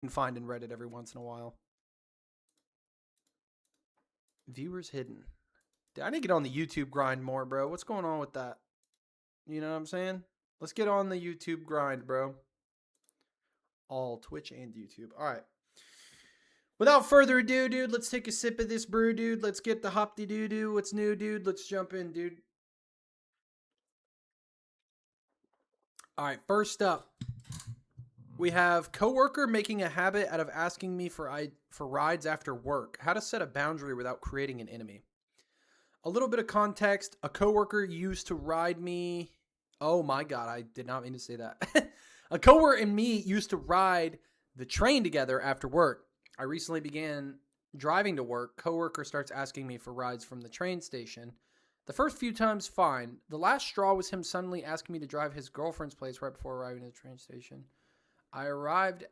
can find in Reddit every once in a while. Viewers hidden. Dude, I need to get on the YouTube grind more, bro. What's going on with that? You know what I'm saying? Let's get on the YouTube grind, bro. All Twitch and YouTube. All right. Without further ado, dude, let's take a sip of this brew, dude. Let's get the hop de doo doo. What's new, dude? Let's jump in, dude. All right, first up, we have coworker making a habit out of asking me for rides after work. How to set a boundary without creating an enemy. A little bit of context. A coworker used to ride me. Oh my God, I did not mean to say that. A coworker and me used to ride the train together after work. I recently began driving to work. Coworker starts asking me for rides from the train station. The first few times, fine. The last straw was him suddenly asking me to drive his girlfriend's place right before arriving at the train station. I arrived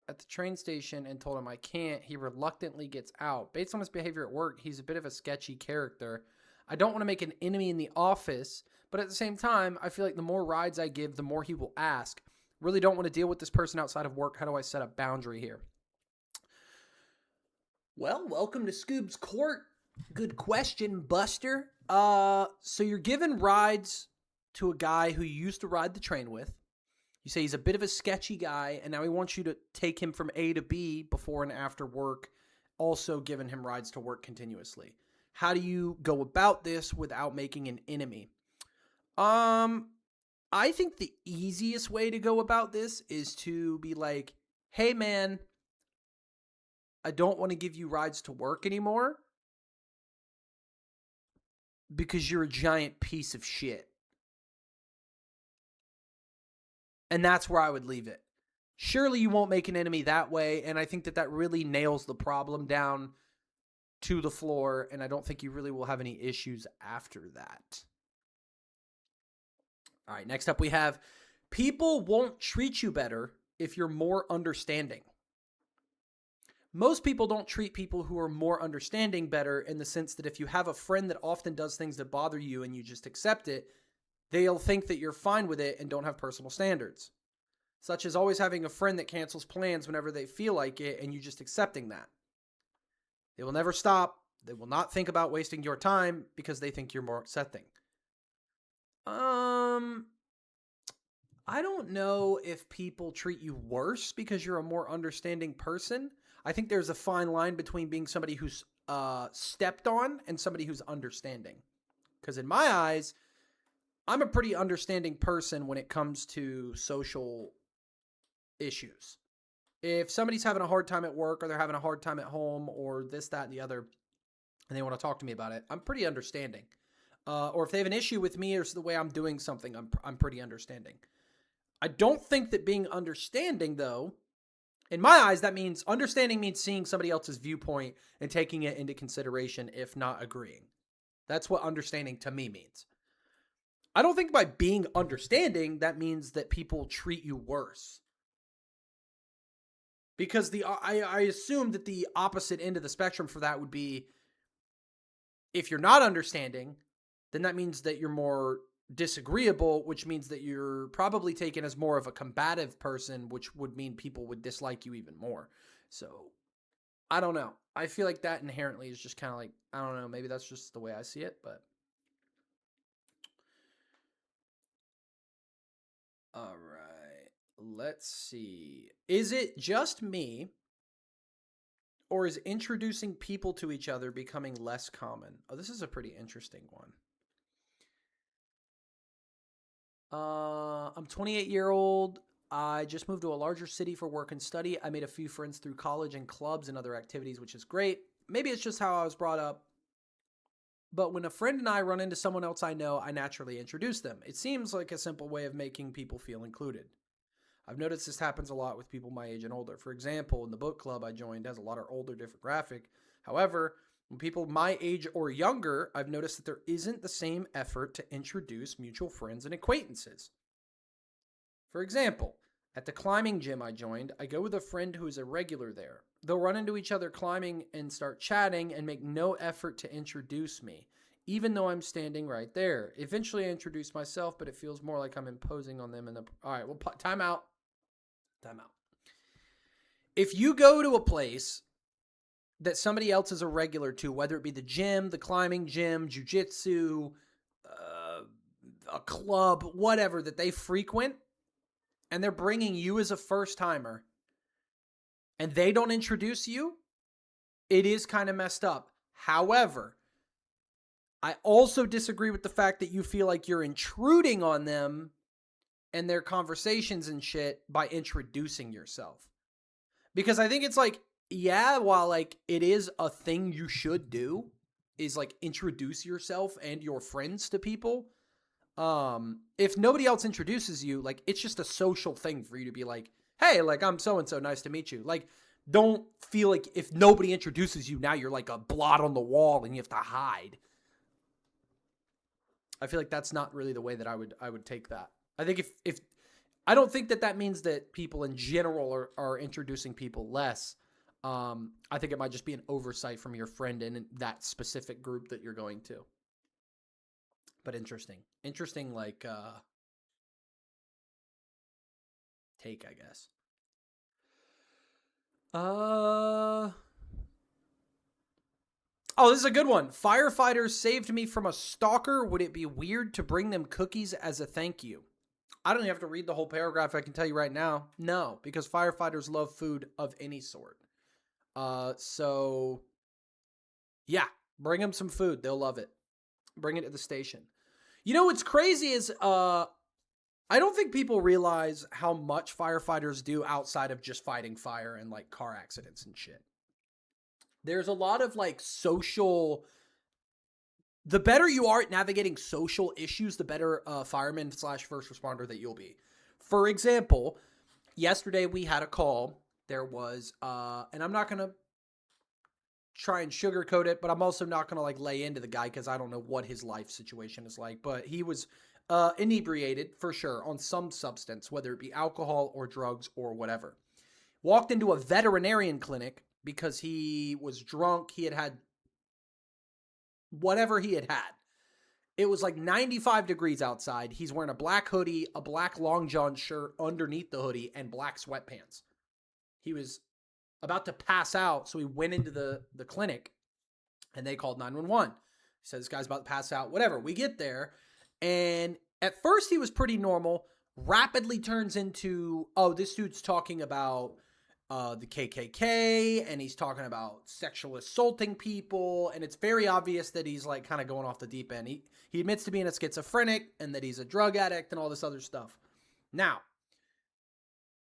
at the train station and told him I can't. He reluctantly gets out. Based on his behavior at work, he's a bit of a sketchy character. I don't want to make an enemy in the office, but at the same time, I feel like the more rides I give, the more he will ask. Really don't want to deal with this person outside of work. How do I set a boundary here? Well, welcome to Scoob's Court. Good question, Buster. So you're giving rides to a guy who you used to ride the train with. You say he's a bit of a sketchy guy, and now he wants you to take him from A to B before and after work, also giving him rides to work continuously. How do you go about this without making an enemy? I think the easiest way to go about this is to be like, hey man, I don't want to give you rides to work anymore because you're a giant piece of shit. And that's where I would leave it. Surely you won't make an enemy that way, and I think that really nails the problem down to the floor, and I don't think you really will have any issues after that. All right, next up we have people won't treat you better if you're more understanding. Most people don't treat people who are more understanding better, in the sense that if you have a friend that often does things that bother you and you just accept it, they'll think that you're fine with it and don't have personal standards. Such as always having a friend that cancels plans whenever they feel like it and you just accepting that. They will never stop. They will not think about wasting your time because they think you're more accepting. I don't know if people treat you worse because you're a more understanding person. I think there's a fine line between being somebody who's stepped on and somebody who's understanding. Because in my eyes, I'm a pretty understanding person when it comes to social issues. If somebody's having a hard time at work or they're having a hard time at home or this, that, and the other, and they want to talk to me about it, I'm pretty understanding. Or if they have an issue with me or the way I'm doing something, I'm pretty understanding. I don't think that being understanding, though, in my eyes, that means understanding means seeing somebody else's viewpoint and taking it into consideration, if not agreeing. That's what understanding to me means. I don't think by being understanding, that means that people treat you worse. Because I assume that the opposite end of the spectrum for that would be, if you're not understanding, then that means that you're more disagreeable, which means that you're probably taken as more of a combative person, which would mean people would dislike you even more. So I don't know. I feel like that inherently is just kind of like, I don't know, maybe that's just the way I see it, but all right. Let's see. Is it just me, or is introducing people to each other becoming less common? Oh, this is a pretty interesting one. I'm 28-year-old. I just moved to a larger city for work and study. I made a few friends through college and clubs and other activities, which is great. Maybe it's just how I was brought up. But when a friend and I run into someone else I know, I naturally introduce them. It seems like a simple way of making people feel included. I've noticed this happens a lot with people my age and older. For example, in the book club I joined has a lot of older demographic. However, when people my age or younger, I've noticed that there isn't the same effort to introduce mutual friends and acquaintances. For example, at the climbing gym I joined, I go with a friend who is a regular there. They'll run into each other climbing and start chatting and make no effort to introduce me, even though I'm standing right there. Eventually I introduce myself, but it feels more like I'm imposing on them. All right, well, time out. Time out. If you go to a place that somebody else is a regular to, whether it be the gym, the climbing gym, jujitsu, a club, whatever that they frequent, and they're bringing you as a first timer, and they don't introduce you, it is kind of messed up. However, I also disagree with the fact that you feel like you're intruding on them and their conversations and shit by introducing yourself. Because I think it's like, yeah, while like it is a thing you should do, is like introduce yourself and your friends to people. If nobody else introduces you, like it's just a social thing for you to be like, hey, like I'm so-and-so, nice to meet you. Like, don't feel like if nobody introduces you, now you're like a blot on the wall and you have to hide. I feel like that's not really the way that I would take that. I think if I don't think that means that people in general are introducing people less. I think it might just be an oversight from your friend in that specific group that you're going to. But interesting like take, I guess. Oh, this is a good one. Firefighters saved me from a stalker. Would it be weird to bring them cookies as a thank you? I don't even have to read the whole paragraph. I can tell you right now. No, because firefighters love food of any sort. So yeah, bring them some food. They'll love it. Bring it to the station. You know what's crazy is I don't think people realize how much firefighters do outside of just fighting fire and like car accidents and shit. There's a lot of like social. The better you are at navigating social issues, the better fireman / first responder that you'll be. For example, yesterday we had a call. There was, and I'm not going to try and sugarcoat it, but I'm also not going to like lay into the guy because I don't know what his life situation is like. But he was inebriated for sure on some substance, whether it be alcohol or drugs or whatever. Walked into a veterinarian clinic because he was drunk. He had whatever he had. It was like 95 degrees outside. He's wearing a black hoodie, a black long john shirt underneath the hoodie, and black sweatpants. He was about to pass out, so he went into the clinic, and they called 911. He said, this guy's about to pass out, whatever. We get there, and at first he was pretty normal, rapidly turns into, oh, this dude's talking about the KKK, and he's talking about sexual assaulting people, and it's very obvious that he's like kind of going off the deep end. He admits to being a schizophrenic and that he's a drug addict and all this other stuff. Now,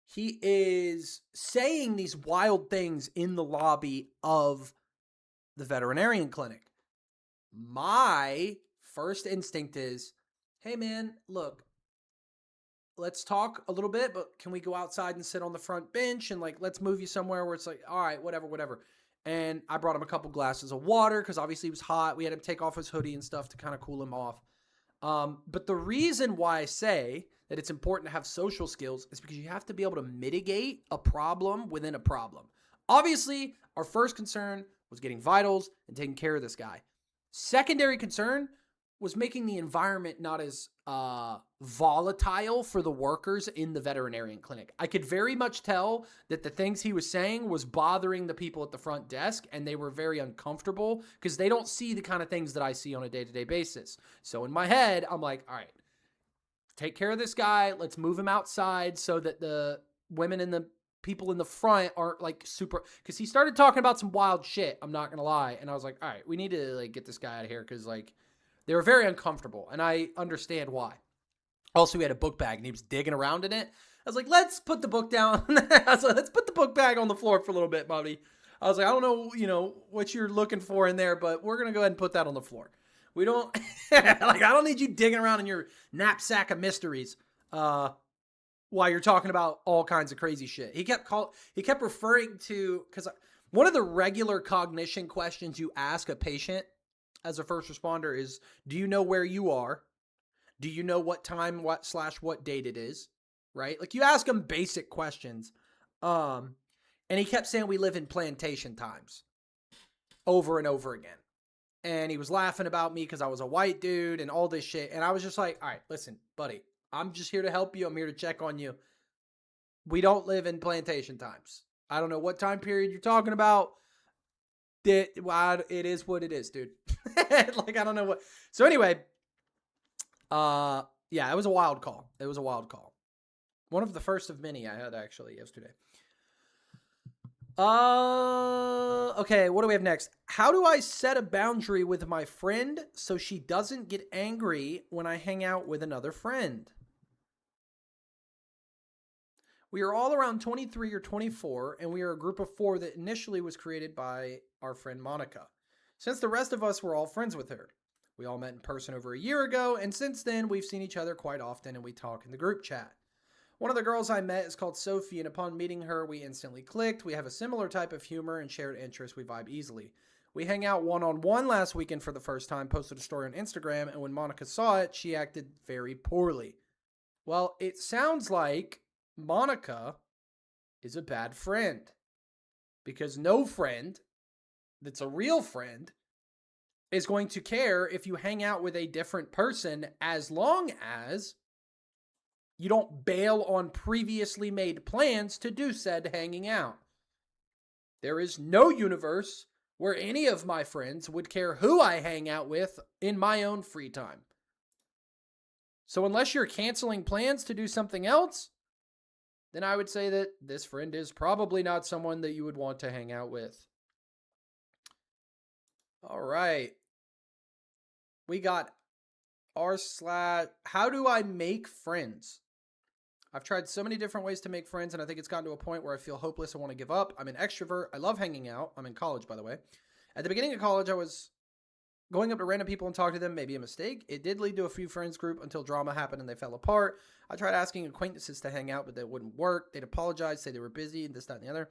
he is saying these wild things in the lobby of the veterinarian clinic. My first instinct is, hey man, look, let's talk a little bit, but can we go outside and sit on the front bench and like, let's move you somewhere where it's like, all right, whatever. And I brought him a couple glasses of water because obviously he was hot. We had him take off his hoodie and stuff to kind of cool him off. But the reason why I say that it's important to have social skills is because you have to be able to mitigate a problem within a problem. Obviously, our first concern was getting vitals and taking care of this guy. Secondary concern was making the environment not as volatile for the workers in the veterinarian clinic. I could very much tell that the things he was saying was bothering the people at the front desk, and they were very uncomfortable because they don't see the kind of things that I see on a day-to-day basis. So in my head, I'm like, all right, take care of this guy. Let's move him outside so that the women and the people in the front aren't like super, because he started talking about some wild shit, I'm not gonna lie. And I was like, all right, we need to like get this guy out of here because like they were very uncomfortable, and I understand why. Also, he had a book bag, and he was digging around in it. I was like, let's put the book down. I was like, let's put the book bag on the floor for a little bit, buddy. I was like, I don't know, what you're looking for in there, but we're going to go ahead and put that on the floor. We don't, like, I don't need you digging around in your knapsack of mysteries while you're talking about all kinds of crazy shit. He kept referring to, because one of the regular cognition questions you ask a patient as a first responder is, do you know where you are? Do you know what time, what date it is? Right? Like you ask them basic questions. And he kept saying we live in plantation times over and over again. And he was laughing about me because I was a white dude and all this shit. And I was just like, all right, listen, buddy, I'm just here to help you. I'm here to check on you. We don't live in plantation times. I don't know what time period you're talking about. It is what it is, dude. Like, I don't know what. So anyway, yeah, it was a wild call. It was a wild call. One of the first of many I had actually yesterday. Okay, what do we have next? How do I set a boundary with my friend so she doesn't get angry when I hang out with another friend? We are all around 23 or 24, and we are a group of 4 that initially was created by our friend Monica. Since the rest of us were all friends with her. We all met in person over a year ago, and since then we've seen each other quite often and we talk in the group chat. One of the girls I met is called Sophie, and upon meeting her, we instantly clicked. We have a similar type of humor and shared interests. We vibe easily. We hang out one-on-one last weekend for the first time, posted a story on Instagram, and when Monica saw it, she acted very poorly. Well, it sounds like Monica is a bad friend, because no friend that's a real friend is going to care if you hang out with a different person as long as you don't bail on previously made plans to do said hanging out. There is no universe where any of my friends would care who I hang out with in my own free time. So unless you're canceling plans to do something else, then I would say that this friend is probably not someone that you would want to hang out with. All right. We got how do I make friends? I've tried so many different ways to make friends, and I think it's gotten to a point where I feel hopeless and want to give up. I'm an extrovert. I love hanging out. I'm in college, by the way. At the beginning of college, I was going up to random people and talking to them, maybe a mistake. It did lead to a few friends group until drama happened and they fell apart. I tried asking acquaintances to hang out, but that wouldn't work. They'd apologize, say they were busy, and this, that, and the other.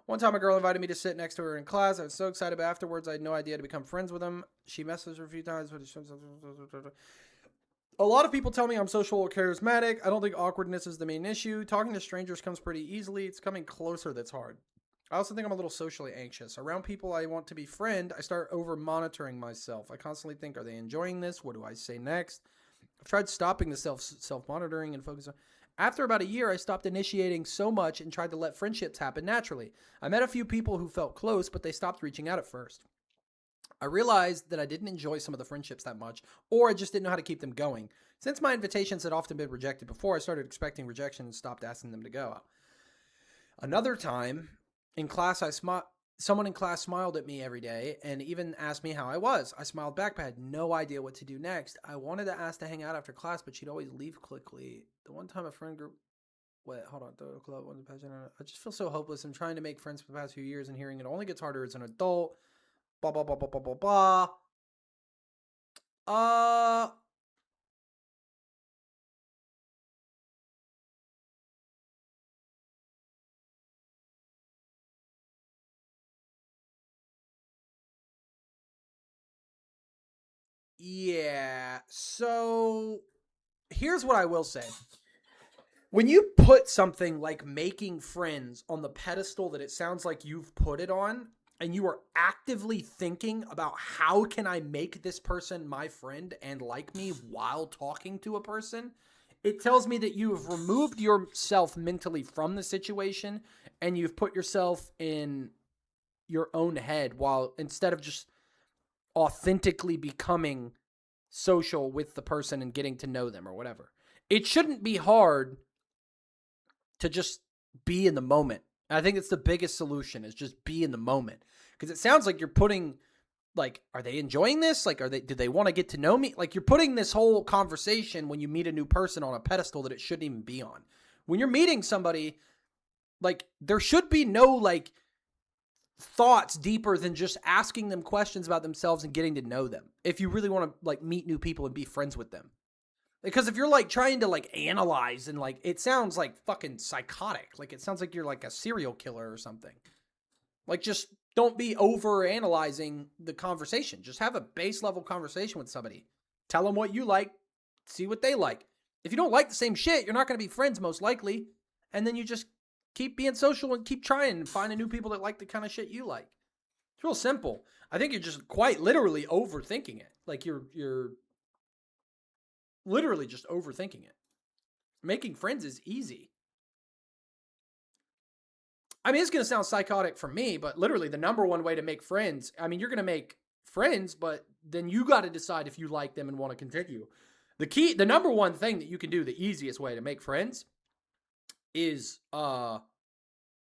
One time, a girl invited me to sit next to her in class. I was so excited, but afterwards, I had no idea to become friends with them. She messaged her a few times, but a lot of people tell me I'm social or charismatic. I don't think awkwardness is the main issue. Talking to strangers comes pretty easily. It's coming closer that's hard. I also think I'm a little socially anxious. Around people I want to befriend, I start over-monitoring myself. I constantly think, are they enjoying this? What do I say next? I've tried stopping the self-monitoring and focus on... After about a year, I stopped initiating so much and tried to let friendships happen naturally. I met a few people who felt close, but they stopped reaching out at first. I realized that I didn't enjoy some of the friendships that much, or I just didn't know how to keep them going. Since my invitations had often been rejected before, I started expecting rejection and stopped asking them to go. Another time, in class, someone in class smiled at me every day and even asked me how I was. I smiled back, but I had no idea what to do next. I wanted to ask to hang out after class, but she'd always leave quickly. The one time a friend group... Wait, hold on. The club wasn't passionate. I just feel so hopeless. I'm trying to make friends for the past few years and hearing it only gets harder as an adult. Blah, blah, blah, blah, blah, blah, blah. Yeah. So here's what I will say. When you put something like making friends on the pedestal that it sounds like you've put it on, and you are actively thinking about how can I make this person my friend and like me while talking to a person, it tells me that you have removed yourself mentally from the situation and you've put yourself in your own head while instead of just authentically becoming social with the person and getting to know them or whatever. It shouldn't be hard to just be in the moment. I think it's the biggest solution is just be in the moment. Because it sounds like you're putting, like, are they enjoying this? Like, do they want to get to know me? Like, you're putting this whole conversation when you meet a new person on a pedestal that it shouldn't even be on. When you're meeting somebody, like, there should be no, like, thoughts deeper than just asking them questions about themselves and getting to know them. If you really want to, like, meet new people and be friends with them. Because if you're, like, trying to, like, analyze and, like, it sounds, like, fucking psychotic. Like, it sounds like you're, like, a serial killer or something. Like, just don't be over-analyzing the conversation. Just have a base-level conversation with somebody. Tell them what you like. See what they like. If you don't like the same shit, you're not going to be friends, most likely. And then you just keep being social and keep trying and finding new people that like the kind of shit you like. It's real simple. I think you're just quite literally overthinking it. Like, you're literally just overthinking it. Making friends is easy. I mean, it's going to sound psychotic for me, but literally the number one way to make friends, I mean, you're going to make friends, but then you got to decide if you like them and want to continue. The number one thing that you can do, the easiest way to make friends is by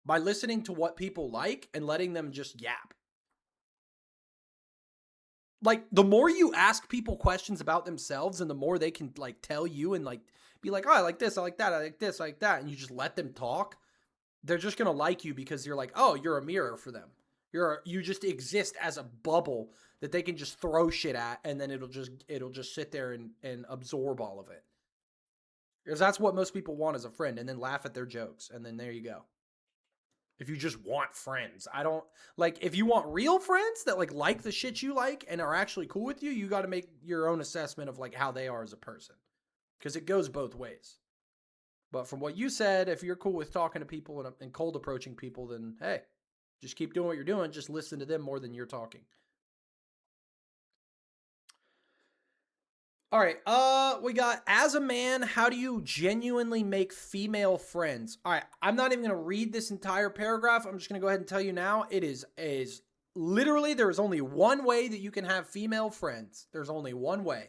listening to what people like and letting them just yap. Like, the more you ask people questions about themselves and the more they can like tell you and like be like, oh, I like this, I like that, I like this, I like that, and you just let them talk, they're just gonna like you because you're like, oh, you're a mirror for them. You just exist as a bubble that they can just throw shit at, and then it'll just sit there and absorb all of it. Because that's what most people want as a friend, and then laugh at their jokes, and then there you go. If you just want friends, I don't like. If you want real friends that like the shit you like and are actually cool with you, you got to make your own assessment of like how they are as a person, because it goes both ways. But from what you said, if you're cool with talking to people and cold approaching people, then hey, just keep doing what you're doing. Just listen to them more than you're talking. All right. We got, as a man, how do you genuinely make female friends? All right. I'm not even going to read this entire paragraph. I'm just going to go ahead and tell you now. It is literally, there is only one way that you can have female friends. There's only one way.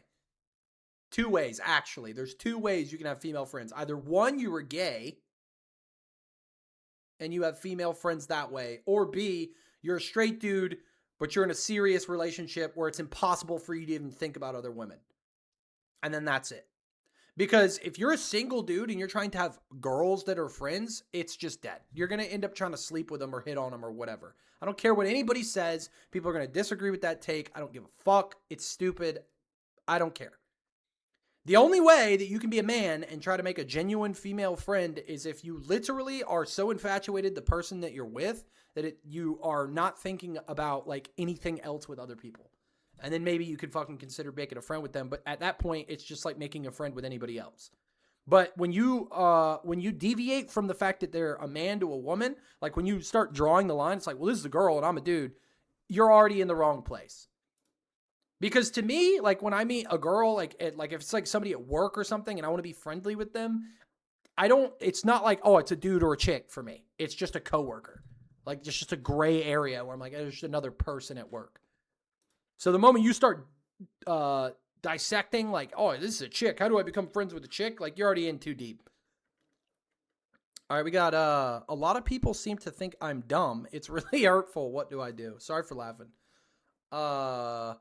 Two ways, actually. There's two ways you can have female friends. Either one, you were gay and you have female friends that way, or B, you're a straight dude, but you're in a serious relationship where it's impossible for you to even think about other women. And then that's it. Because if you're a single dude and you're trying to have girls that are friends, it's just dead. You're going to end up trying to sleep with them or hit on them or whatever. I don't care what anybody says. People are going to disagree with that take. I don't give a fuck. It's stupid. I don't care. The only way that you can be a man and try to make a genuine female friend is if you literally are so infatuated the person that you're with that you are not thinking about like anything else with other people. And then maybe you could fucking consider making a friend with them. But at that point, it's just like making a friend with anybody else. But when you deviate from the fact that they're a man to a woman, like when you start drawing the line, it's like, well, this is a girl and I'm a dude. You're already in the wrong place. Because to me, like when I meet a girl, like if it's like somebody at work or something and I want to be friendly with them, it's not like, oh, it's a dude or a chick for me. It's just a coworker. Like just a gray area where I'm like, there's just another person at work. So the moment you start dissecting, like, oh, this is a chick. How do I become friends with a chick? Like, you're already in too deep. All right, we got a lot of people seem to think I'm dumb. It's really hurtful. What do I do? Sorry for laughing. A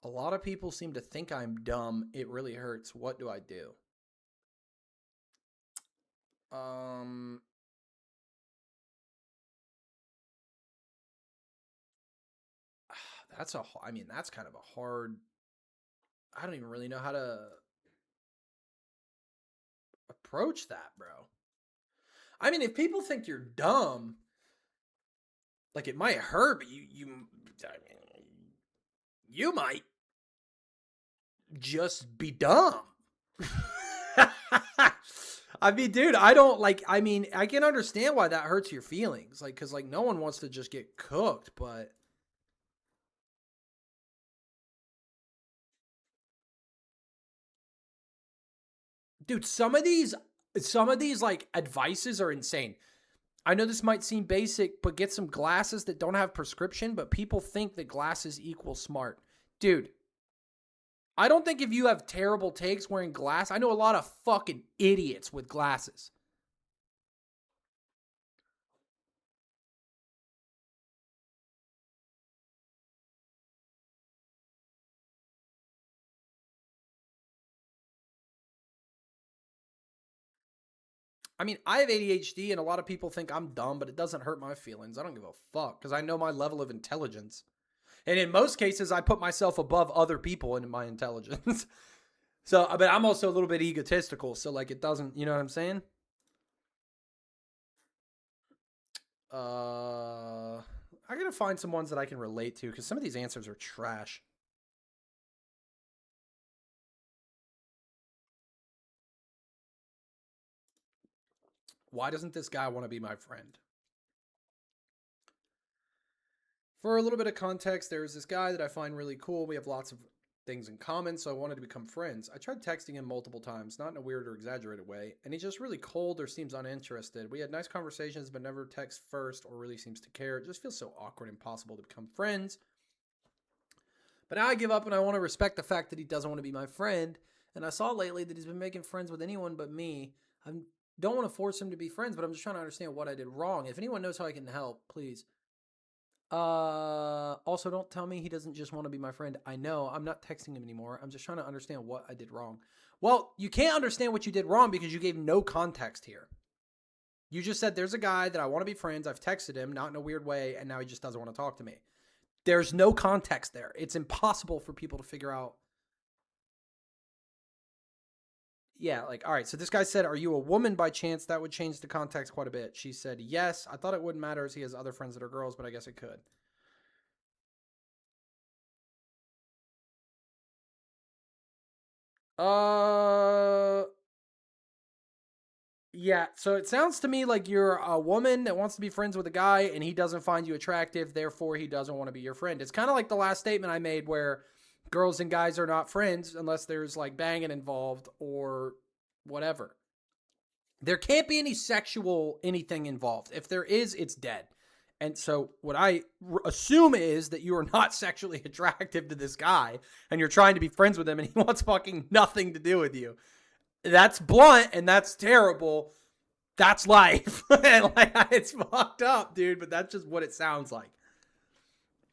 lot of people seem to think I'm dumb. It really hurts. What do I do? That's kind of a hard, I don't even really know how to approach that, bro. I mean, if people think you're dumb, like it might hurt, but you might just be dumb. I mean, dude, I can understand why that hurts your feelings. Like, cause like no one wants to just get cooked, but dude, some of these like advices are insane. I know this might seem basic, but get some glasses that don't have prescription, but people think that glasses equal smart. Dude, I don't think if you have terrible takes wearing glass, I know a lot of fucking idiots with glasses. I mean, I have ADHD and a lot of people think I'm dumb, but it doesn't hurt my feelings. I don't give a fuck because I know my level of intelligence. And in most cases, I put myself above other people in my intelligence. So, but I'm also a little bit egotistical. So, like, it doesn't, you know what I'm saying? I gotta find some ones that I can relate to because some of these answers are trash. Why doesn't this guy want to be my friend? For a little bit of context, there's this guy that I find really cool. We have lots of things in common, so I wanted to become friends. I tried texting him multiple times, not in a weird or exaggerated way, and he's just really cold or seems uninterested. We had nice conversations, but never text first or really seems to care. It just feels so awkward and impossible to become friends. But now I give up and I want to respect the fact that he doesn't want to be my friend. And I saw lately that he's been making friends with anyone but me. I don't want to force him to be friends, but I'm just trying to understand what I did wrong. If anyone knows how I can help, please. Also, don't tell me he doesn't just want to be my friend. I know. I'm not texting him anymore. I'm just trying to understand what I did wrong. Well, you can't understand what you did wrong because you gave no context here. You just said, there's a guy that I want to be friends. I've texted him, not in a weird way, and now he just doesn't want to talk to me. There's no context there. It's impossible for people to figure out. Yeah, like, all right, so this guy said, are you a woman by chance? That would change the context quite a bit. She said, yes. I thought it wouldn't matter as he has other friends that are girls, but I guess it could. Yeah, so it sounds to me like you're a woman that wants to be friends with a guy and he doesn't find you attractive, therefore he doesn't want to be your friend. It's kind of like the last statement I made where girls and guys are not friends unless there's like banging involved or whatever. There can't be any sexual anything involved. If there is, it's dead. And so what I assume is that you are not sexually attractive to this guy and you're trying to be friends with him and he wants fucking nothing to do with you. That's blunt and that's terrible. That's life. And like, it's fucked up, dude, but that's just what it sounds like.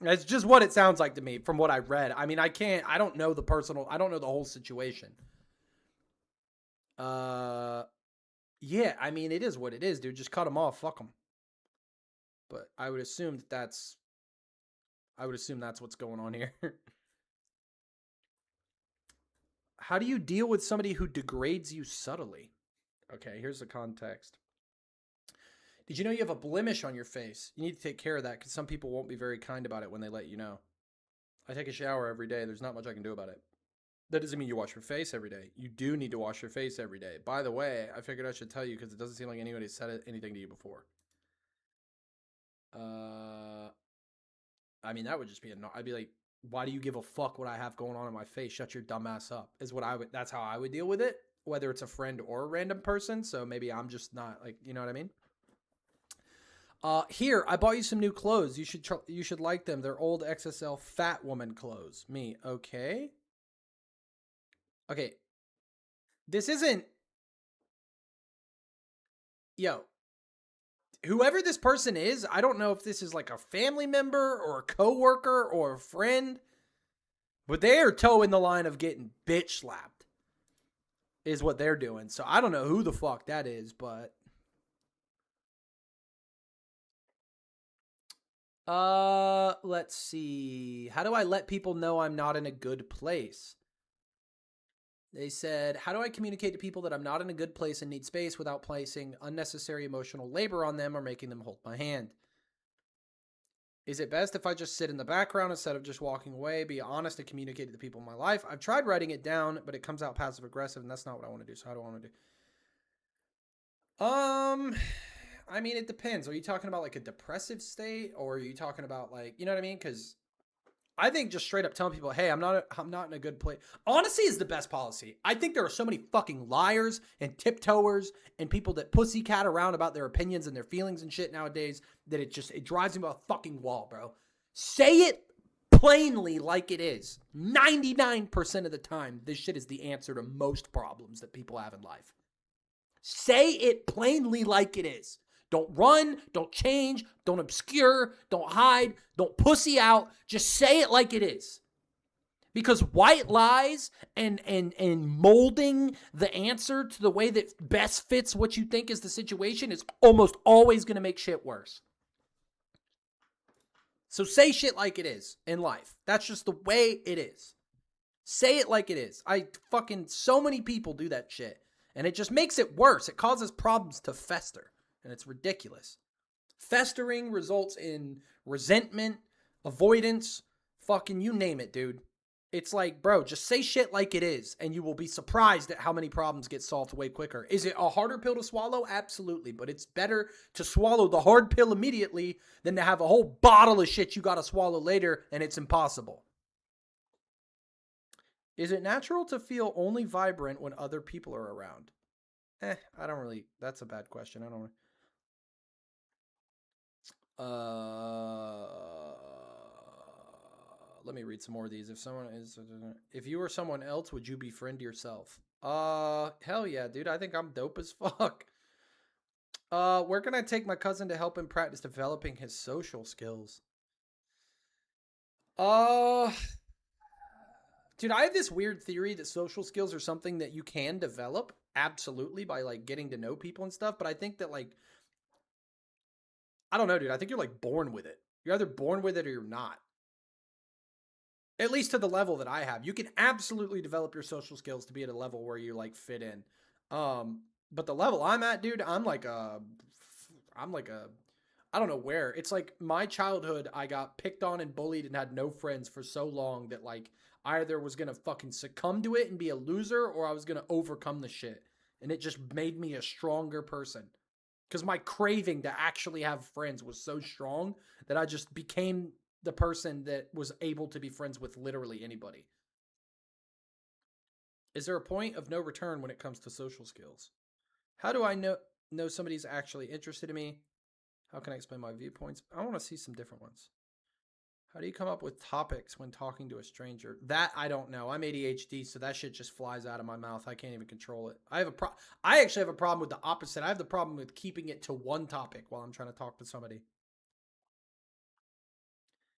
That's just what it sounds like to me from what I read. I mean, I don't know I don't know the whole situation. Yeah, I mean, it is what it is, dude. Just cut them off. Fuck them. But I would assume that's what's going on here. How do you deal with somebody who degrades you subtly? Okay, here's the context. Did you know you have a blemish on your face? You need to take care of that because some people won't be very kind about it when they let you know. I take a shower every day. There's not much I can do about it. That doesn't mean you wash your face every day. You do need to wash your face every day. By the way, I figured I should tell you because it doesn't seem like anybody said anything to you before. I mean, that would just be I'd be like, why do you give a fuck what I have going on in my face? Shut your dumb ass up. That's how I would deal with it, whether it's a friend or a random person. So maybe I'm just not like, you know what I mean? Here, I bought you some new clothes. You should like them. They're old XSL fat woman clothes. Me, okay. Okay. This isn't, yo, whoever this person is, I don't know if this is like a family member or a coworker or a friend, but they are toeing the line of getting bitch slapped is what they're doing. So I don't know who the fuck that is, but let's see. How do I let people know I'm not in a good place? They said, how do I communicate to people that I'm not in a good place and need space without placing unnecessary emotional labor on them or making them hold my hand? Is it best if I just sit in the background instead of just walking away, be honest and communicate to the people in my life? I've tried writing it down, but it comes out passive aggressive and that's not what I want to do. So how do I want to do? I mean, it depends. Are you talking about like a depressive state or are you talking about like, you know what I mean? Because I think just straight up telling people, hey, I'm not in a good place. Honesty is the best policy. I think there are so many fucking liars and tiptoers and people that pussycat around about their opinions and their feelings and shit nowadays that it drives me up a fucking wall, bro. Say it plainly like it is. 99% of the time, this shit is the answer to most problems that people have in life. Say it plainly like it is. Don't run, don't change, don't obscure, don't hide, don't pussy out. Just say it like it is. Because white lies and molding the answer to the way that best fits what you think is the situation is almost always going to make shit worse. So say shit like it is in life. That's just the way it is. Say it like it is. So many people do that shit. And it just makes it worse. It causes problems to fester. And it's ridiculous. Festering results in resentment, avoidance, fucking you name it, dude. It's like, bro, just say shit like it is, and you will be surprised at how many problems get solved way quicker. Is it a harder pill to swallow? Absolutely. But it's better to swallow the hard pill immediately than to have a whole bottle of shit you gotta swallow later, and it's impossible. Is it natural to feel only vibrant when other people are around? I don't really. That's a bad question. I don't. Let me read some more of these. If you were someone else, would you befriend yourself? Hell yeah, dude. I think I'm dope as fuck. Where can I take my cousin to help him practice developing his social skills? Uh, dude, I have this weird theory that social skills are something that you can develop absolutely by like getting to know people and stuff. But I think that like, I don't know, dude. I think you're like born with it. You're either born with it or you're not. At least to the level that I have. You can absolutely develop your social skills to be at a level where you like fit in. But the level I'm at, dude, I'm like a I don't know where. It's like my childhood, I got picked on and bullied and had no friends for so long that like I either was gonna fucking succumb to it and be a loser or I was gonna overcome the shit. And it just made me a stronger person. Because my craving to actually have friends was so strong that I just became the person that was able to be friends with literally anybody. Is there a point of no return when it comes to social skills? How do I know somebody's actually interested in me? How can I explain my viewpoints? I want to see some different ones. How do you come up with topics when talking to a stranger? That I don't know. I'm ADHD, so that shit just flies out of my mouth. I can't even control it. I actually have a problem with the opposite. I have the problem with keeping it to one topic while I'm trying to talk to somebody.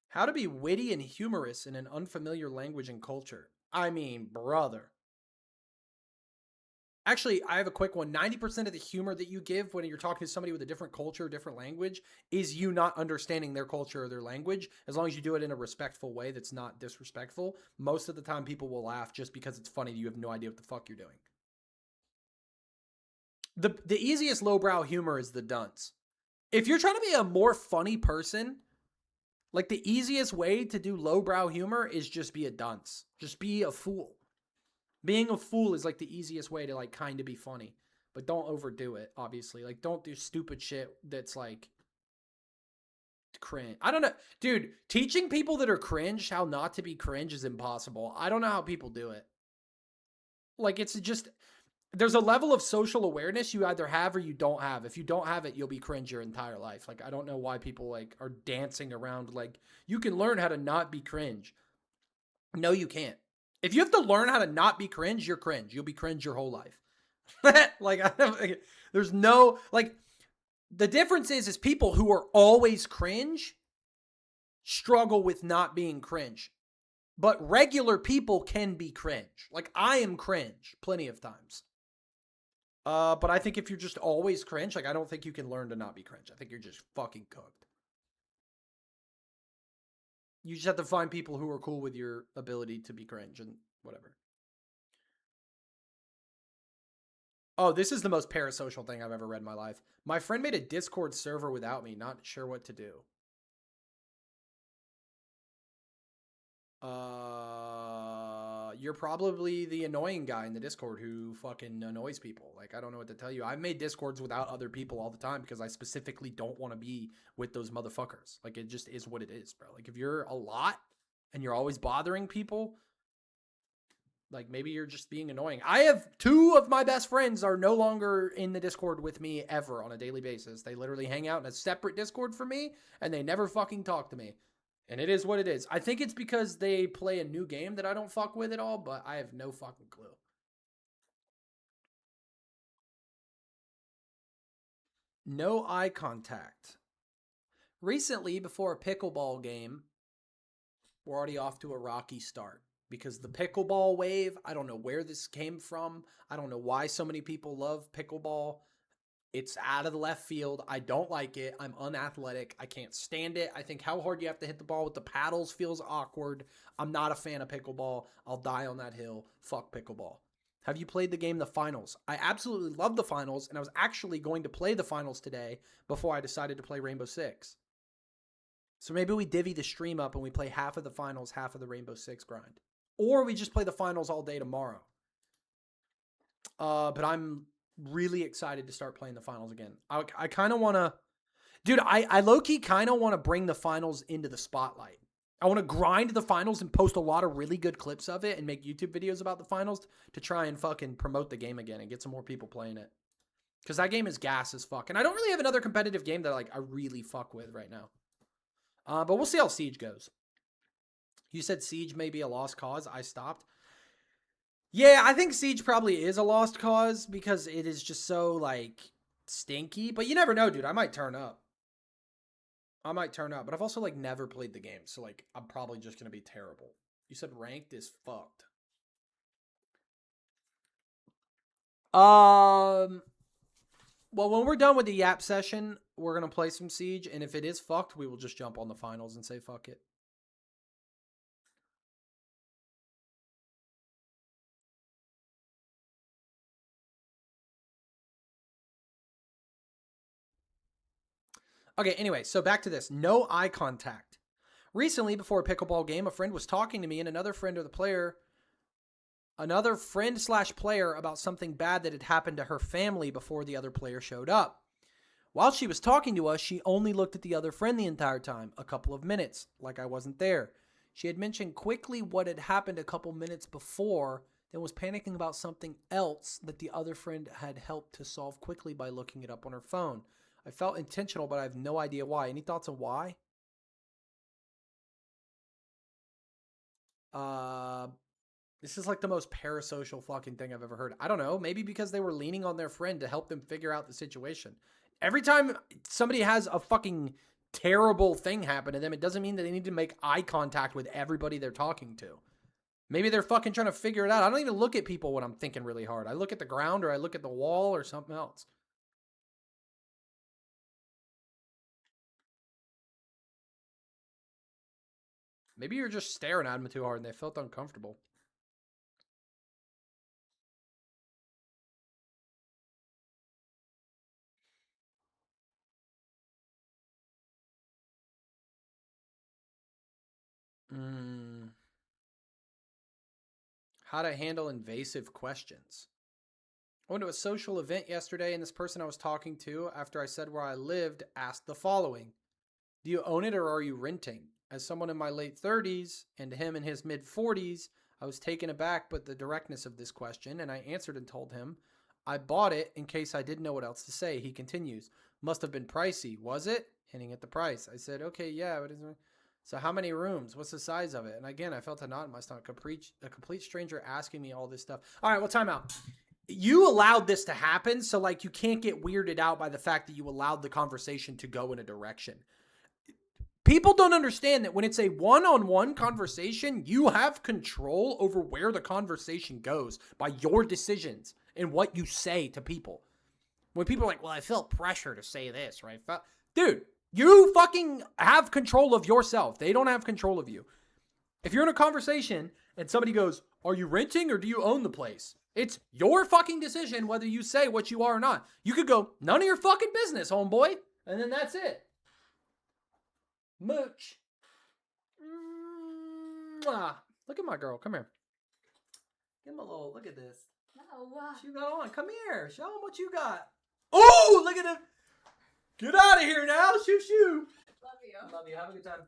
How to be witty and humorous in an unfamiliar language and culture. I mean, brother. Actually, I have a quick one. 90% of the humor that you give when you're talking to somebody with a different culture, different language, is you not understanding their culture or their language. As long as you do it in a respectful way that's not disrespectful, most of the time people will laugh just because it's funny. You have no idea what the fuck you're doing. The easiest lowbrow humor is the dunce. If you're trying to be a more funny person, like the easiest way to do lowbrow humor is just be a dunce. Just be a fool. Being a fool is like the easiest way to like kind of be funny, but don't overdo it, obviously. Like don't do stupid shit that's like cringe. I don't know. Dude, teaching people that are cringe how not to be cringe is impossible. I don't know how people do it. Like it's just there's a level of social awareness you either have or you don't have. If you don't have it, you'll be cringe your entire life. Like I don't know why people like are dancing around like you can learn how to not be cringe. No, you can't. If you have to learn how to not be cringe, you're cringe. You'll be cringe your whole life. There's no like the difference is people who are always cringe struggle with not being cringe. But regular people can be cringe. Like I am cringe plenty of times. But I think if you're just always cringe, like I don't think you can learn to not be cringe. I think you're just fucking cooked. You just have to find people who are cool with your ability to be cringe and whatever. Oh, this is the most parasocial thing I've ever read in my life. My friend made a Discord server without me, not sure what to do. You're probably the annoying guy in the Discord who fucking annoys people. Like, I don't know what to tell you. I've made Discords without other people all the time because I specifically don't want to be with those motherfuckers. Like, it just is what it is, bro. Like, if you're a lot and you're always bothering people, like maybe you're just being annoying. I have two of my best friends are no longer in the Discord with me ever on a daily basis. They literally hang out in a separate Discord for me and they never fucking talk to me. And it is what it is. I think it's because they play a new game that I don't fuck with at all, but I have no fucking clue. No eye contact. Recently, before a pickleball game, we're already off to a rocky start because the pickleball wave, I don't know where this came from. I don't know why so many people love pickleball. It's out of the left field. I don't like it. I'm unathletic. I can't stand it. I think how hard you have to hit the ball with the paddles feels awkward. I'm not a fan of pickleball. I'll die on that hill. Fuck pickleball. Have you played the game The Finals? I absolutely love The Finals, and I was actually going to play The Finals today before I decided to play Rainbow Six. So maybe we divvy the stream up and we play half of the Finals, half of the Rainbow Six grind. Or we just play the Finals all day tomorrow. But I'm really excited to start playing the Finals again. I kind of want to... Dude, I low-key kind of want to bring the Finals into the spotlight. I want to grind the finals and post a lot of really good clips of it and make YouTube videos about the finals to try and fucking promote the game again and get some more people playing it. Because that game is gas as fuck. And I don't really have another competitive game that like I really fuck with right now. But we'll see how Siege goes. You said Siege may be a lost cause. I stopped. Yeah, I think Siege probably is a lost cause because it is just so like stinky. But you never know, dude. I might turn up. But I've also like never played the game. So like I'm probably just going to be terrible. You said ranked is fucked. Well, when we're done with the Yap session, we're going to play some Siege. And if it is fucked, we will just jump on the finals and say fuck it. Okay, anyway, so back to this. No eye contact. Recently, before a pickleball game, a friend was talking to me and another friend slash player about something bad that had happened to her family before the other player showed up. While she was talking to us, she only looked at the other friend the entire time, a couple of minutes, like I wasn't there. She had mentioned quickly what had happened a couple minutes before, then was panicking about something else that the other friend had helped to solve quickly by looking it up on her phone. I felt intentional, but I have no idea why. Any thoughts on why? This is like the most parasocial fucking thing I've ever heard. I don't know. Maybe because they were leaning on their friend to help them figure out the situation. Every time somebody has a fucking terrible thing happen to them, it doesn't mean that they need to make eye contact with everybody they're talking to. Maybe they're fucking trying to figure it out. I don't even look at people when I'm thinking really hard. I look at the ground or I look at the wall or something else. Maybe you're just staring at them too hard and they felt uncomfortable. How to handle invasive questions. I went to a social event yesterday and this person I was talking to, after I said where I lived, asked the following. Do you own it or are you renting? As someone in my late 30s and him in his mid 40s, I was taken aback by the directness of this question, and I answered and told him, I bought it in case I didn't know what else to say. He continues, must have been pricey, was it? Hinting at the price. I said, okay, yeah, but so how many rooms? What's the size of it? And again, I felt a knot in my stomach. A complete stranger asking me all this stuff. All right, well, time out. You allowed this to happen, so like you can't get weirded out by the fact that you allowed the conversation to go in a direction. People don't understand that when it's a one-on-one conversation, you have control over where the conversation goes by your decisions and what you say to people. When people are like, well, I felt pressure to say this, right? Dude, you fucking have control of yourself. They don't have control of you. If you're in a conversation and somebody goes, are you renting or do you own the place? It's your fucking decision whether you say what you are or not. You could go, none of your fucking business, homeboy. And then that's it. Mooch. Mwah. Look at my girl. Come here. Give him a little, look at this. No. What you got on? Come here. Show him what you got. Oh, look at him. Get out of here now. Shoo, shoo. Love you. Love you. Have a good time.